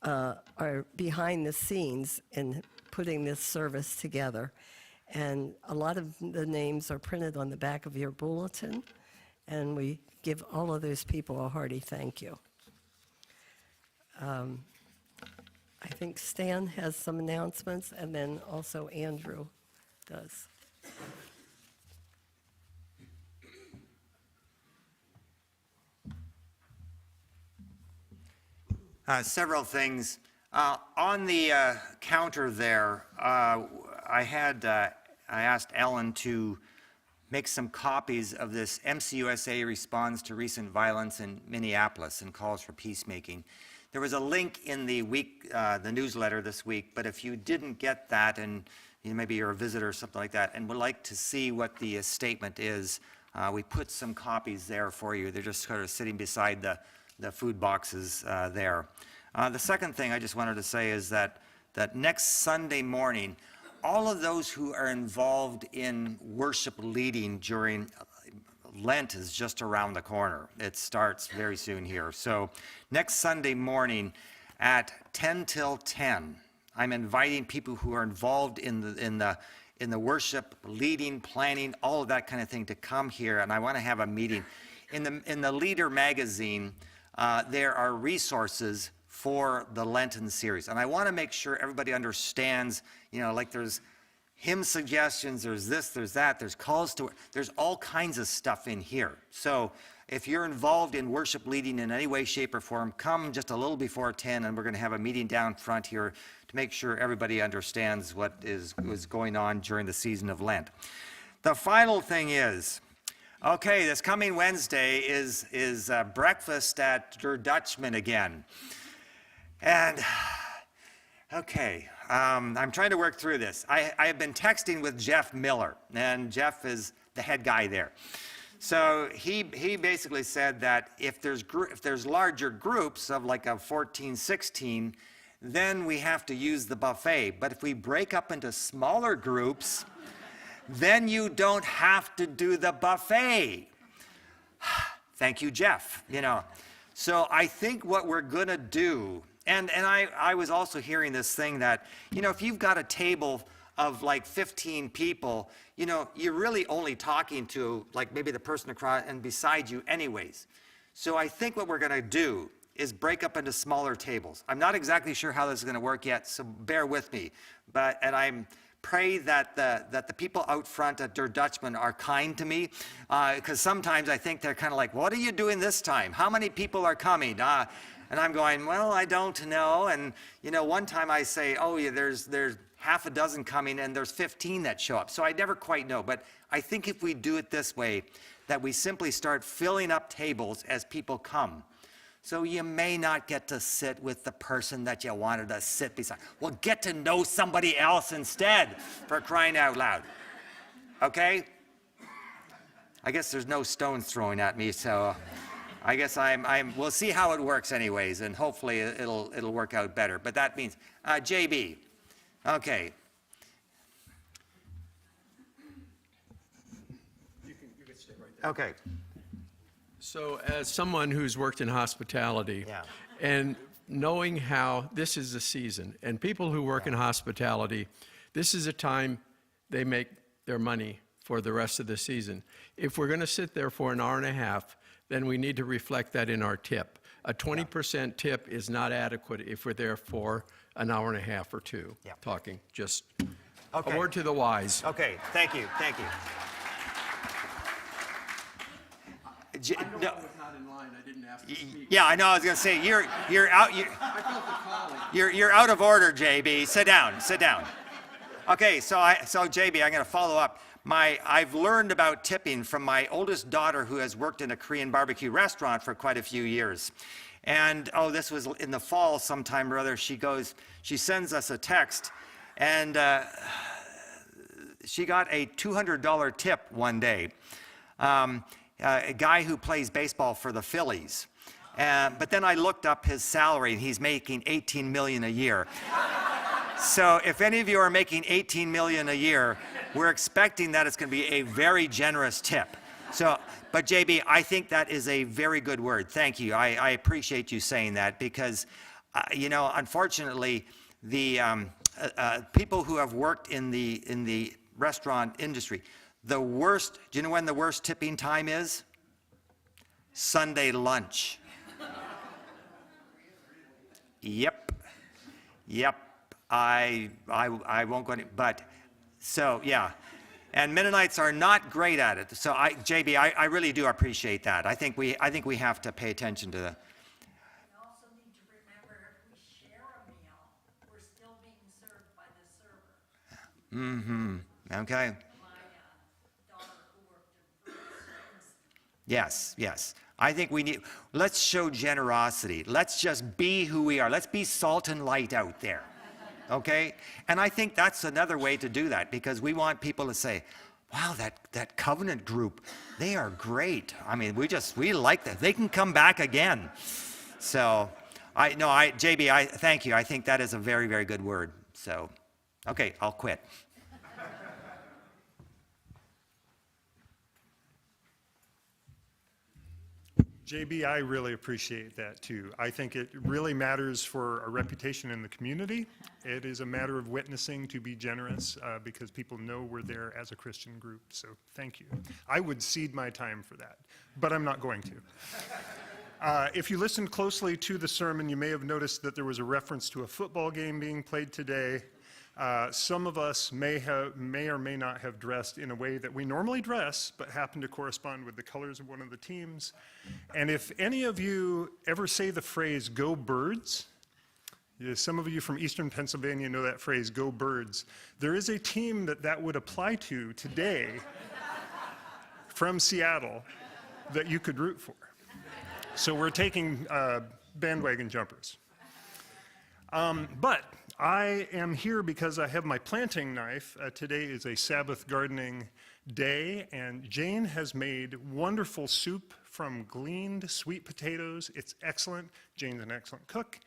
are behind the scenes in putting this service together. And a lot of the names are printed on the back of your bulletin, and we give all of those people a hearty thank you. I think Stan has some announcements, and then also Andrew does. Several things. On the counter there, I asked Ellen to make some copies of this MCUSA responds to recent violence in Minneapolis and calls for peacemaking. There was a link in the newsletter this week, but if you didn't get that, and maybe you're a visitor or something like that, and would like to see what the statement is, we put some copies there for you. They're just sort of sitting beside the food boxes there. The second thing I just wanted to say is that next Sunday morning, all of those who are involved in worship leading during Lent is just around the corner. It starts very soon here. So next Sunday morning at 10 till 10, I'm inviting people who are involved in the worship, leading, planning, all of that kind of thing to come here, and I want to have a meeting. In the Leader magazine, there are resources for the Lenten series, and I want to make sure everybody understands, like there's hymn suggestions, there's this, there's that, there's calls to, there's all kinds of stuff in here. So if you're involved in worship leading in any way, shape, or form, come just a little before 10, and we're going to have a meeting down front here to make sure everybody understands what is going on during the season of Lent. The final thing is, okay, this coming Wednesday is breakfast at Der Dutchman again. And, okay, I'm trying to work through this. I have been texting with Jeff Miller, and Jeff is the head guy there. So he basically said that if there's larger groups of like a 14, 16, then we have to use the buffet. But if we break up into smaller groups, then you don't have to do the buffet. Thank you, Jeff. So I think what we're going to do, and I was also hearing this thing that, if you've got a table of like 15 people, you're really only talking to like maybe the person across and beside you anyways. So I think what we're going to do is break up into smaller tables. I'm not exactly sure how this is going to work yet, so bear with me. And I'm pray that the people out front at Der Dutchman are kind to me, because sometimes I think they're kind of like, what are you doing this time? How many people are coming? And I'm going, well, I don't know. And, one time I say, oh, yeah, there's half a dozen coming, and there's 15 that show up. So I never quite know. But I think if we do it this way, that we simply start filling up tables as people come. So you may not get to sit with the person that you wanted to sit beside. Well, get to know somebody else instead, for crying out loud. Okay? I guess there's no stones throwing at me, so I guess we'll see how it works anyways, and hopefully it'll work out better. But that means, JB, okay. You can stay right there. Okay. So as someone who's worked in hospitality, and knowing how this is a season, and people who work in hospitality, this is a time they make their money for the rest of the season. If we're going to sit there for an hour and a half, then we need to reflect that in our tip. A 20% tip is not adequate if we're there for an hour and a half or two talking. Just a word to the wise. Okay, thank you. I know I was not in line. I didn't ask to speak. Yeah, I know. I was going to say you're out. You're out of order, JB. Sit down. Okay, so JB, I'm going to follow up. I've learned about tipping from my oldest daughter, who has worked in a Korean barbecue restaurant for quite a few years. And this was in the fall sometime or other. She sends us a text, and she got a $200 tip one day. A guy who plays baseball for the Phillies. But then I looked up his salary, and he's making $18 million a year. So if any of you are making $18 million a year, we're expecting that it's going to be a very generous tip. So, but JB, I think that is a very good word. Thank you. I appreciate you saying that because, unfortunately, the people who have worked in the restaurant industry, do you know when the worst tipping time is? Sunday lunch. Yep. I won't go any, but so yeah. And Mennonites are not great at it. So JB, I really do appreciate that. I think we have to pay attention to that. We also need to remember if we share a meal, we're still being served by the server. Mm-hmm. Okay. My daughter who worked in restaurants. Yes. I think let's show generosity. Let's just be who we are. Let's be salt and light out there. Okay? And I think that's another way to do that because we want people to say, wow, that covenant group, they are great. I mean, we like that. They can come back again. So, JB, I thank you. I think that is a very, very good word. So, okay, I'll quit. JB, I really appreciate that too. I think it really matters for our reputation in the community. It is a matter of witnessing to be generous because people know we're there as a Christian group. So thank you. I would cede my time for that, but I'm not going to. If you listened closely to the sermon, you may have noticed that there was a reference to a football game being played today. Some of us may or may not have dressed in a way that we normally dress, but happen to correspond with the colors of one of the teams. And if any of you ever say the phrase, "Go Birds," some of you from Eastern Pennsylvania know that phrase, "Go Birds." There is a team that would apply to today from Seattle that you could root for. So we're taking bandwagon jumpers. But I am here because I have my planting knife. Today is a Sabbath gardening day, and Jane has made wonderful soup from gleaned sweet potatoes. It's excellent. Jane's an excellent cook.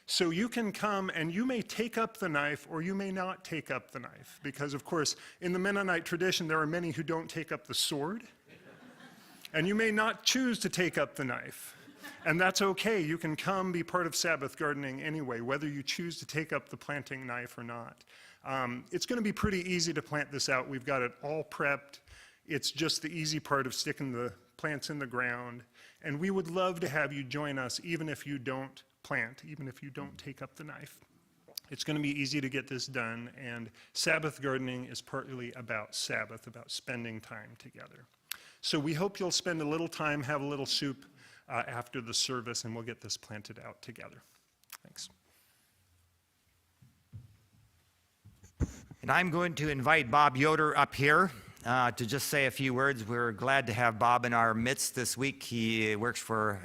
So you can come and you may take up the knife or you may not take up the knife because, of course, in the Mennonite tradition, there are many who don't take up the sword. And you may not choose to take up the knife. And that's okay. You can come be part of Sabbath gardening anyway, whether you choose to take up the planting knife or not. It's going to be pretty easy to plant this out. We've got it all prepped. It's just the easy part of sticking the plants in the ground. And we would love to have you join us, even if you don't plant, even if you don't take up the knife. It's going to be easy to get this done. And Sabbath gardening is partly about Sabbath, about spending time together. So we hope you'll spend a little time, have a little soup after the service, and we'll get this planted out together. Thanks. And I'm going to invite Bob Yoder up here to just say a few words. We're glad to have Bob in our midst this week. He works for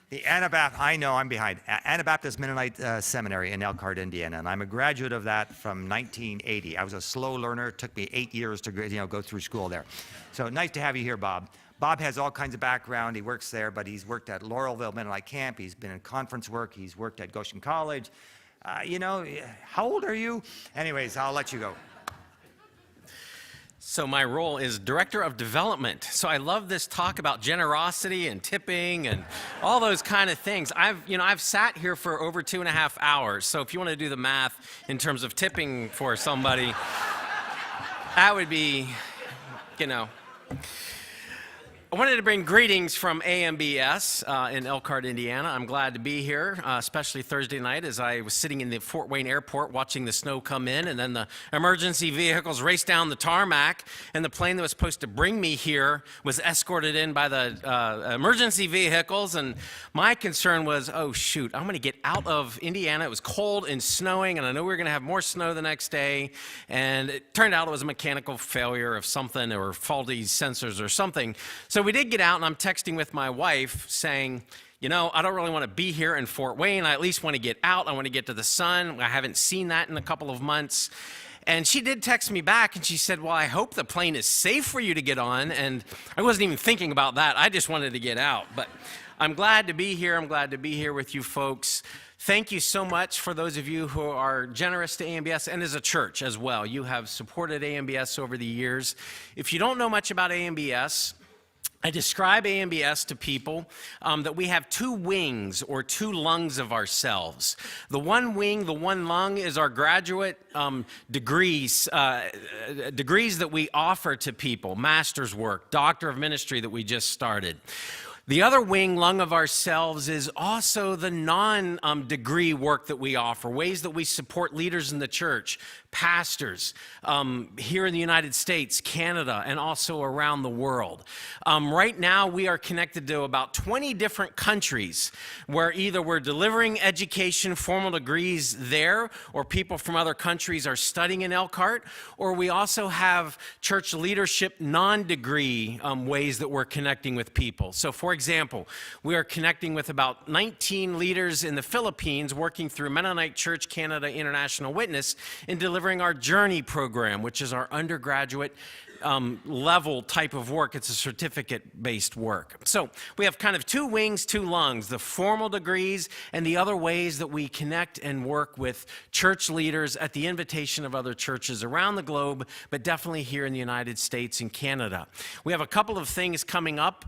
the Anabaptist Mennonite Seminary in Elkhart, Indiana, and I'm a graduate of that from 1980. I was a slow learner. It took me 8 years to go through school there. So nice to have you here, Bob. Bob has all kinds of background. He works there, but he's worked at Laurelville Mennonite Camp. He's been in conference work. He's worked at Goshen College. How old are you? Anyways, I'll let you go. So my role is Director of Development. So I love this talk about generosity and tipping and all those kind of things. I've sat here for over 2.5 hours. So if you want to do the math in terms of tipping for somebody, that would be, I wanted to bring greetings from AMBS in Elkhart, Indiana. I'm glad to be here, especially Thursday night as I was sitting in the Fort Wayne airport watching the snow come in and then the emergency vehicles race down the tarmac, and the plane that was supposed to bring me here was escorted in by the emergency vehicles, and my concern was, oh shoot, I'm going to get out of Indiana. It was cold and snowing, and I know we were going to have more snow the next day, and it turned out it was a mechanical failure of something or faulty sensors or something. So we did get out, and I'm texting with my wife saying, I don't really want to be here in Fort Wayne. I at least want to get out. I want to get to the sun. I haven't seen that in a couple of months. And she did text me back, and she said, well, I hope the plane is safe for you to get on. And I wasn't even thinking about that. I just wanted to get out. But I'm glad to be here. I'm glad to be here with you folks. Thank you so much for those of you who are generous to AMBS and as a church as well. You have supported AMBS over the years. If you don't know much about AMBS, I describe AMBS to people that we have two wings or two lungs of ourselves. The one wing, the one lung, is our graduate degrees that we offer to people, master's work, doctor of ministry that we just started. The other wing, lung of ourselves, is also the non-degree work that we offer, ways that we support leaders in the church, pastors here in the United States, Canada, and also around the world. Right now, we are connected to about 20 different countries where either we're delivering education, formal degrees there, or people from other countries are studying in Elkhart, or we also have church leadership non-degree ways that we're connecting with people. So, for example, we are connecting with about 19 leaders in the Philippines working through Mennonite Church Canada International Witness in delivering our Journey program, which is our undergraduate level type of work. It's a certificate-based work. So we have kind of two wings, two lungs, the formal degrees and the other ways that we connect and work with church leaders at the invitation of other churches around the globe, but definitely here in the United States and Canada. We have a couple of things coming up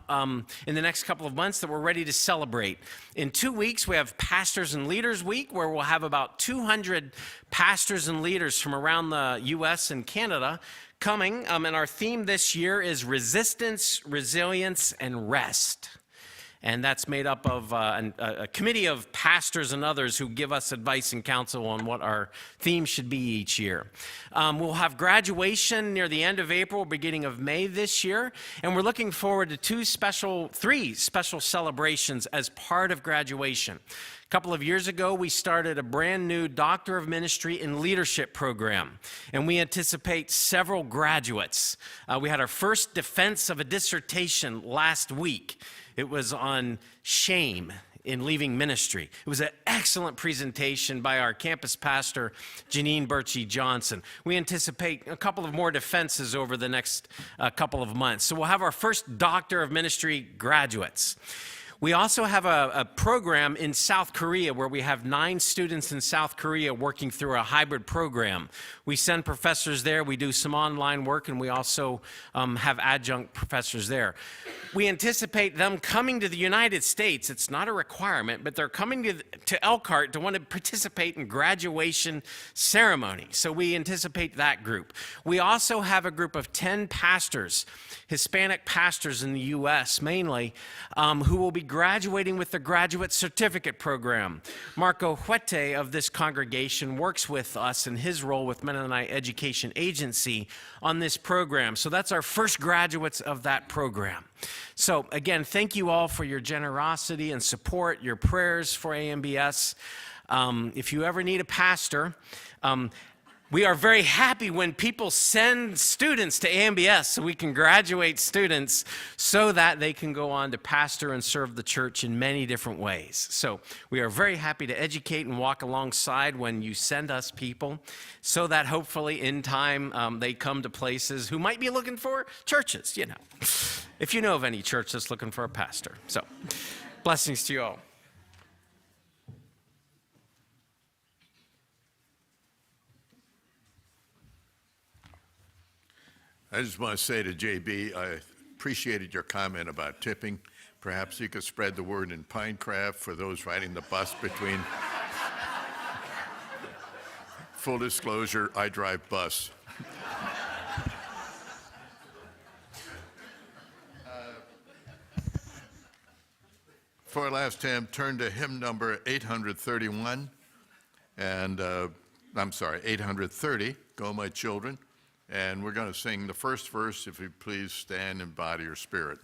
in the next couple of months that we're ready to celebrate. In 2 weeks, we have Pastors and Leaders Week, where we'll have about 200 pastors and leaders from around the U.S. and Canada coming, and our theme this year is Resistance, Resilience, and Rest. And that's made up of a committee of pastors and others who give us advice and counsel on what our theme should be each year. We'll have graduation near the end of April, beginning of May this year, and we're looking forward to three special celebrations as part of graduation. A couple of years ago, we started a brand new Doctor of Ministry in Leadership program, and we anticipate several graduates. We had our first defense of a dissertation last week. It was on shame in leaving ministry. It was an excellent presentation by our campus pastor, Janine Birchie Johnson. We anticipate a couple of more defenses over the next couple of months. So we'll have our first Doctor of Ministry graduates. We also have a program in South Korea where we have 9 students in South Korea working through a hybrid program. We send professors there, we do some online work, and we also have adjunct professors there. We anticipate them coming to the United States. It's not a requirement, but they're coming to Elkhart to want to participate in graduation ceremony. So we anticipate that group. We also have a group of 10 pastors, Hispanic pastors in the U.S. mainly, who will be graduating with the Graduate Certificate Program. Marco Huete of this congregation works with us in his role with Mennonite Education Agency on this program. So that's our first graduates of that program. So again, thank you all for your generosity and support, your prayers for AMBS. If you ever need a pastor, we are very happy when people send students to AMBS so we can graduate students so that they can go on to pastor and serve the church in many different ways. So we are very happy to educate and walk alongside when you send us people so that hopefully in time they come to places who might be looking for churches, you know, if you know of any church that's looking for a pastor. So blessings to you all. I just want to say to JB, I appreciated your comment about tipping. Perhaps you could spread the word in Pinecraft for those riding the bus between. Full disclosure, I drive bus. For our last hymn, turn to hymn number 831, and 830, Go My Children. And we're going to sing the first verse. If you please stand in body or spirit.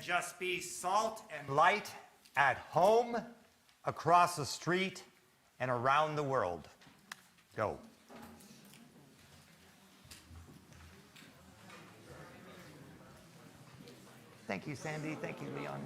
and just be salt and light at home, across the street, and around the world. Go. Thank you, Sandy. Thank you, Leon.